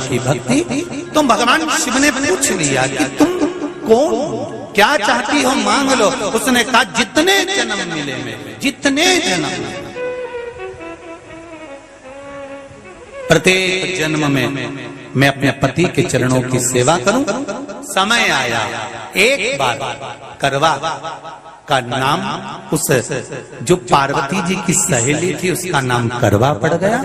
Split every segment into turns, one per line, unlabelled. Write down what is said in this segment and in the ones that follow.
की भक्ति। तो भगवान शिव ने पूछ लिया कि तुम कौन, क्या चाहती हो मांग लो। उसने कहा जितने जन्म मिले मेरे, जितने जन्म, प्रत्येक जन्म में मैं अपने पति के चरणों की सेवा करूं। समय आया एक बार करवा का नाम, उस जो पार्वती जी की सहेली थी उसका नाम करवा पड़ गया।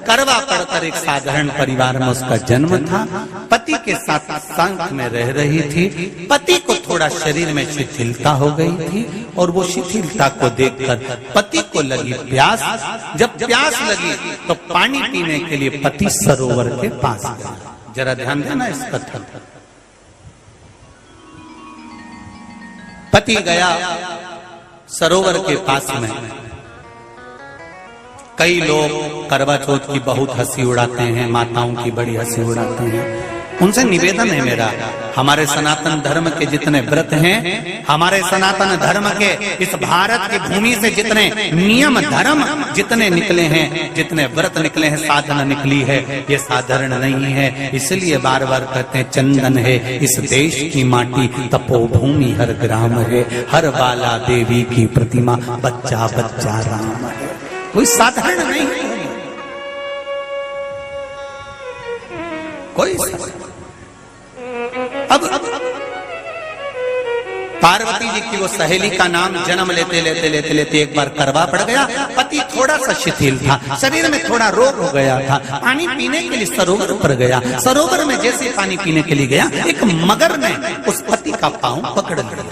करवा पड़कर एक साधारण परिवार में उसका जन्म था। पति के साथ संग में रह रही थी। पति को थोड़ा शरीर में शिथिलता हो गई थी और वो शिथिलता को देखकर पति को लगी प्यास। जब प्यास लगी तो पानी पीने के लिए पति सरोवर के पास गया। जरा ध्यान देना इस कथन पर। पति गया सरोवर के पास में। कई लोग करवा चौथ की बहुत हंसी उड़ाते हैं, माताओं की बड़ी हंसी उड़ाते हैं। उनसे निवेदन है मेरा, हमारे सनातन धर्म के जितने व्रत हैं, हमारे सनातन धर्म के इस भारत की भूमि से जितने नियम धर्म जितने निकले हैं, जितने व्रत निकले हैं, साधना निकली है, ये साधारण नहीं है। इसलिए बार बार कहते हैं चंदन है इस देश की माटी, तपोभूमि हर ग्राम है, हर बाला देवी की प्रतिमा, बच्चा बच्चा राम है। कोई साधारण नहीं है, कोई अब पार्वती जी की वो सहेली का नाम जन्म लेते लेते लेते लेते एक बार करवा पड़ गया। पति थोड़ा सा शिथिल था, शरीर में थोड़ा रोग हो गया था। पानी पीने के लिए सरोवर पर गया। सरोवर में जैसे पानी पीने के लिए गया, एक मगर ने उस पति का पांव पकड़ लिया।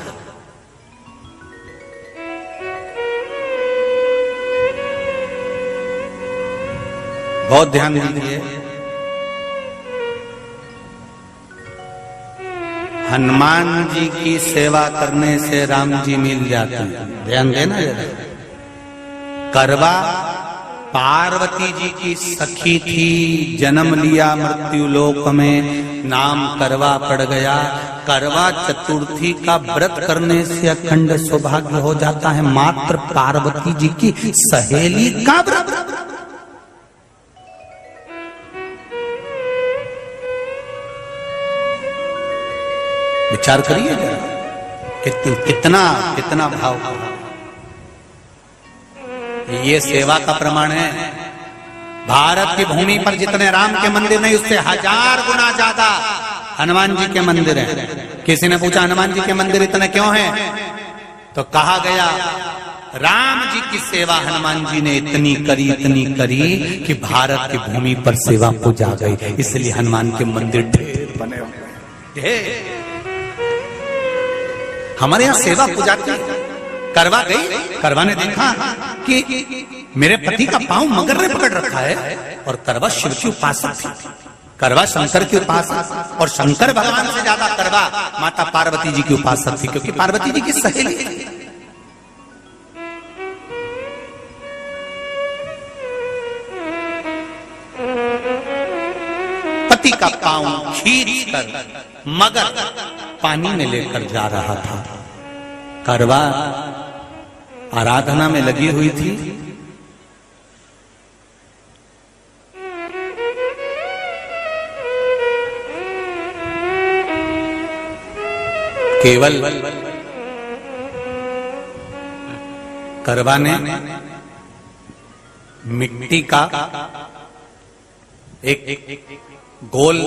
बहुत ध्यान दीजिए, हनुमान जी की सेवा करने से राम जी मिल जाते हैं। ध्यान देना जरा। करवा पार्वती जी की सखी थी, जन्म लिया मृत्यु लोक में, नाम करवा पड़ गया। करवा चतुर्थी का व्रत करने से अखंड सौभाग्य हो जाता है। मात्र पार्वती जी की सहेली का व्रत। विचार करिए जरा, कितना कितना भाव। ये सेवा का प्रमाण है। भारत की भूमि पर जितने राम के मंदिर नहीं, उससे 1000 गुना ज्यादा हनुमान जी के मंदिर हैं। किसी ने पूछा हनुमान जी के मंदिर इतने क्यों हैं, तो कहा गया राम जी की सेवा हनुमान जी ने इतनी करी कि भारत की भूमि पर सेवा पूजा गई। इसलिए हनुमान के मंदिर ढेर बने हुए, ढेर। हमारे यहाँ सेवा पूजा की। करवा गई, करवा ने देखा कि मेरे पति का पांव मगर ने पकड़ रखा है, और करवा शिव की उपासक थी। करवा शंकर की उपासक, और शंकर भगवान से ज्यादा करवा माता पार्वती जी की उपासक थी, क्योंकि पार्वती जी की सहेली थी। पति का पांव खींच कर मगर पानी में लेकर जा रहा था। करवा आराधना में लगी हुई थी। केवल करवा ने मिट्टी का एक गोल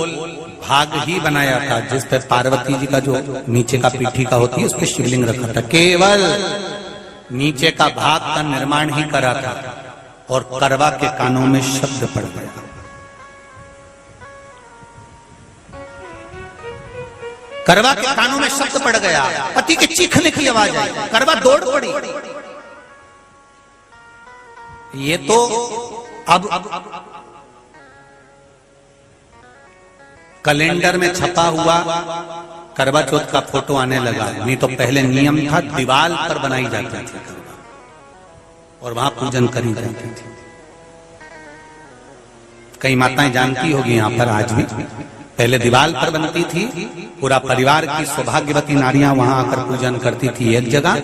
भाग ही बनाया था, जिस पर पार्वती जी का जो नीचे का पीठी का होती है उस पर शिवलिंग रखा था। केवल नीचे का भाग का निर्माण ही करा था, और करवा के कानों में शब्द पड़ गया। करवा के कानों में शब्द पड़ गया, पति के चीखने की आवाज आई। करवा दौड़ पड़ी। ये तो अब कैलेंडर में छपा हुआ करवा चौथ का फोटो आने लगा, नहीं तो पहले नियम था दीवार पर बनाई जाती थी और वहां पूजन करी जाती थी। कई माताएं जानती होगी यहाँ पर, आज भी पहले दीवार पर बनती थी पूरा परिवार की सौभाग्यवती नारियां वहां आकर पूजन करती थी एक जगह,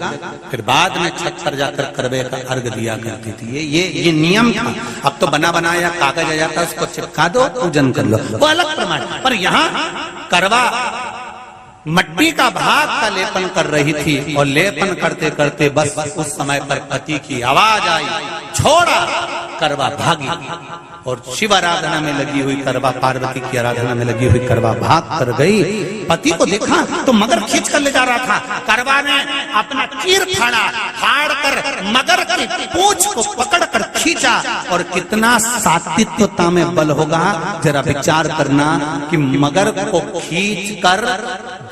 फिर बाद में छत पर जाकर करवे का अर्घ दिया करती थी। ये नियम था। अब तो बना बनाया कागज आ जाता, उसको चिपका दो, पूजन कर लो, वो अलग प्रमाण। पर यहाँ करवा मट्टी का भाग का लेपन कर रही थी, और लेपन करते करते बस उस समय पर पति की आवाज आई, छोड़ा, करवा भागी। और शिव आराधना में लगी हुई करवा, पार्वती की आराधना में लगी हुई करवा भाग कर गई। पति को देखा तो मगर खींच कर ले जा रहा था। करवा ने अपना चीर फाड़ कर मगर की पूंछ को पकड़कर खींचा। और कितना सात्विकता में बल होगा, जरा विचार करना कि मगर को खींच कर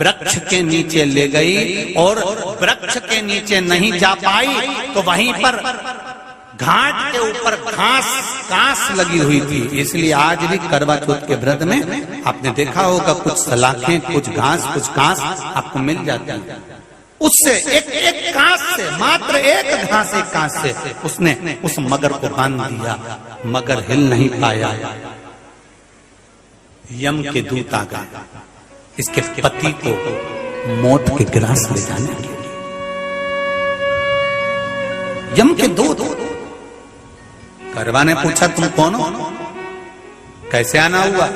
वृक्ष के नीचे ले गई, और वृक्ष के नीचे नहीं जा पाई तो वहीं पर घाट के ऊपर घास लगी हुई थी। इसलिए आज भी करवा चौथ के व्रत में आपने देखा होगा कुछ सलाखें, कुछ घास आपको मिल जाती है। उससे एक घास से, मात्र एक घास, एक घास से उसने उस मगर को बांध दिया। मगर हिल नहीं पाया। यम के दूत आ गए इसके पति को मौत के ग्रास ले जाने के लिए। यम के दूत। करवा ने पूछा तुम कौन हो, कैसे आना हुआ?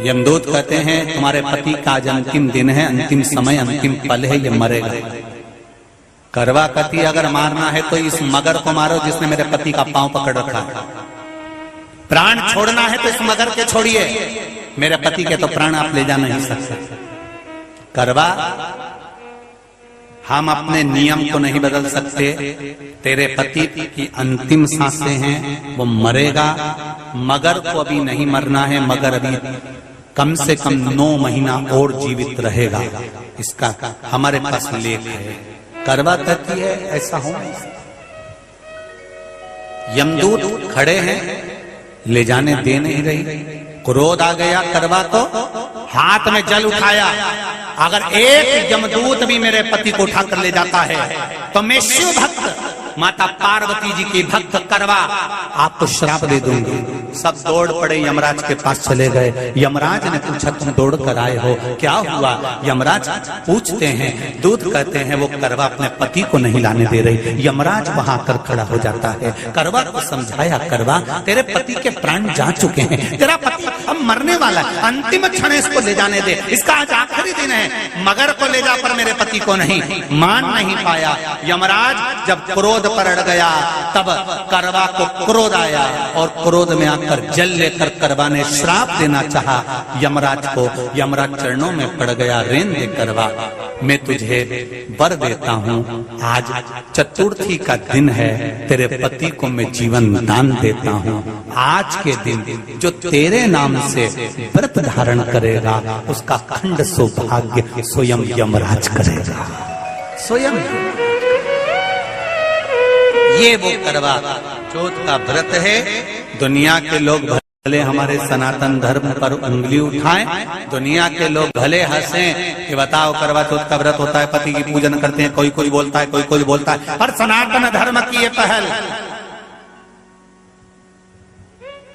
यमदूत कहते हैं तुम्हारे पति का आज अंतिम दिन है, अंतिम समय, अंतिम पल है, ये मरेगा। करवा कहती अगर मारना है तो इस मगर को मारो जिसने मेरे पति का पांव पकड़ रखा है। प्राण छोड़ना है तो इस मगर के छोड़िए, मेरे पति के तो प्राण आप ले जा नहीं सकते। करवा, हम अपने नियम को नहीं बदल सकते। तेरे पति की अंतिम सांसें हैं, वो मरेगा। मगर को अभी नहीं मरना है, मगर अभी कम से कम 9 महीना और जीवित रहेगा। इसका हमारे पास लेख है। करवा कहती है ऐसा हो। यमदूत खड़े हैं, ले जाने दे नहीं रही। क्रोध आ गया करवा को, हाथ में जल उठाया। अगर एक यमदूत भी मेरे पति को उठाकर ले जाता है तो मैं शिव भक्त माता पार्वती जी की भक्त करवा आपको श्राप दे दूंगी। सब दौड़ पड़े, यमराज के पास चले गए। यमराज ने पूछा तुम दौड़ कर आए हो, क्या हुआ? यमराज पूछते हैं, दूत कहते हैं वो करवा अपने पति को नहीं लाने दे रही। यमराज वहां कर खड़ा हो जाता है। करवा को समझाया, करवा तेरे पति के प्राण जा चुके हैं, तेरा पति अब मरने वाला है, अंतिम क्षण इसको ले जाने दे, इसका आज आखिरी दिन है। मगर को ले जा पर मेरे पति को नहीं। मान नहीं पाया। यमराज जब क्रोध पर अड़ गया तब करवा को क्रोध आया, और क्रोध में आकर जल लेकर करवा ने श्राप देना चाहा यमराज को। यमराज चरणों में पड़ गया, रेन दे करवा, मैं तुझे वर देता हूँ, आज चतुर्थी का दिन है, तेरे पति को मैं जीवन दान देता हूँ। आज के दिन जो तेरे नाम से व्रत धारण करेगा उसका खंड सौभाग्य स्वयं यमराज करेगा। स्वयं ये वो करवा चौथ का व्रत है। दुनिया के लोग भले हमारे सनातन धर्म पर उंगली उठाएं, दुनिया के लोग भले हंसें कि बताओ करवा चौथ का व्रत होता है, पति की पूजन करते हैं, कोई बोलता है, कोई बोलता है, पर सनातन धर्म की ये पहल,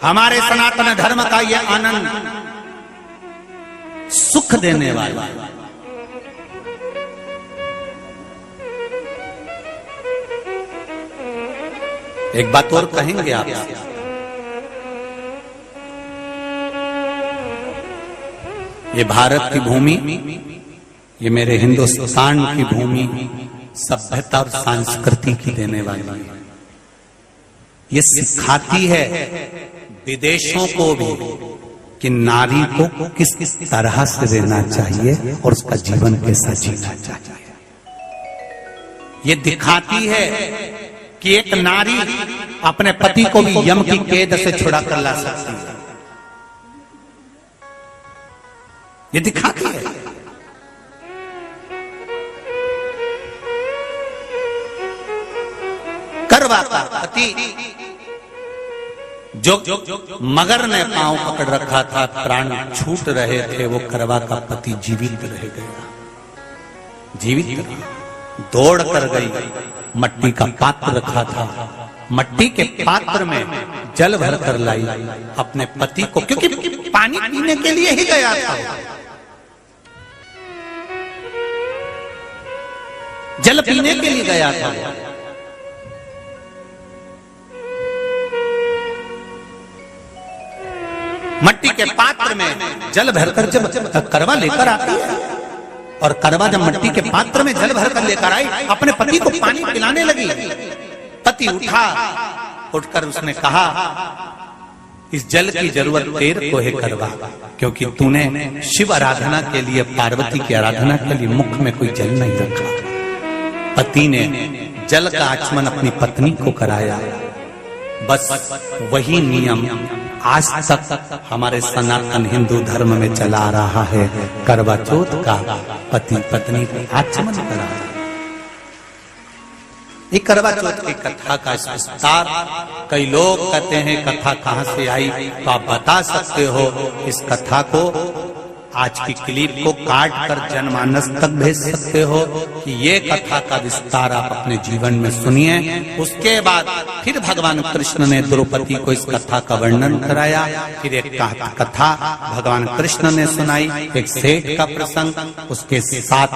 हमारे सनातन धर्म का ये आनंद, सुख देने वाला। एक बात और कहेंगे आप, ये भारत की भूमि, ये मेरे हिंदुस्तान की भूमि सभ्यता और संस्कृति की देने वाली है। ये सिखाती है विदेशों को भी कि नारी को किस तरह से रहना चाहिए और उसका जीवन कैसा जीना चाहिए। ये दिखाती है कि एक नारी अपने पति को भी यम की कैद से छुड़ा कर ला सकती है। ये दिखाती है। करवा का पति जो मगर ने पांव पकड़ रखा था, प्राण छूट रहे थे, वो करवा का पति जीवित रह गया, जीवित दौड़ कर गई। मट्टी का पात्र रखा था, मट्टी के पात्र में जल भर कर लाई अपने पति को, क्योंकि पानी पीने के लिए ही गया था, जल पीने के लिए गया था। मट्टी के पात्र में जल भरकर जब करवा लेकर आती है, और करवा जब मट्टी के पात्र में जल भरकर लेकर आई, अपने पति को पानी पिलाने लगी। पति उठकर उसने कहा, इस जल की जरूरत तेरे को है करवा, क्योंकि तूने शिव आराधना के लिए, पार्वती की आराधना के लिए मुख में कोई जल नहीं रखा। पति ने जल का आचमन अपनी पत्नी को कराया। बस वही नियम आज तक हमारे सनातन हिंदू धर्म में चला आ रहा है। करवा चौथ का पति पत्नी को आचमन कराया। ये करवा चौथ की कथा का विस्तार, कई लोग कहते हैं कथा कहां से आई, तो आप बता सकते हो। इस कथा को, आज की क्लिप को काट कर जनमानस तक भेज सकते हो कि ये कथा का विस्तार आप अपने जीवन में सुनिए। उसके बाद फिर भगवान कृष्ण ने द्रौपदी को इस कथा का वर्णन कराया। फिर एक कथा भगवान कृष्ण ने सुनाई, एक सेठ का प्रसंग। उसके 7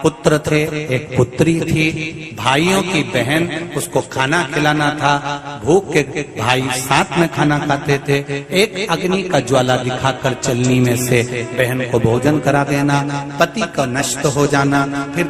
पुत्र थे, एक पुत्री थी। भाइयों की बहन, उसको खाना खिलाना था। भूख के भाई साथ में खाना खाते थे। एक अग्नि का ज्वाला दिखाकर चलनी में से बहन को भोजन करा देना, पति का नष्ट हो जाना। फिर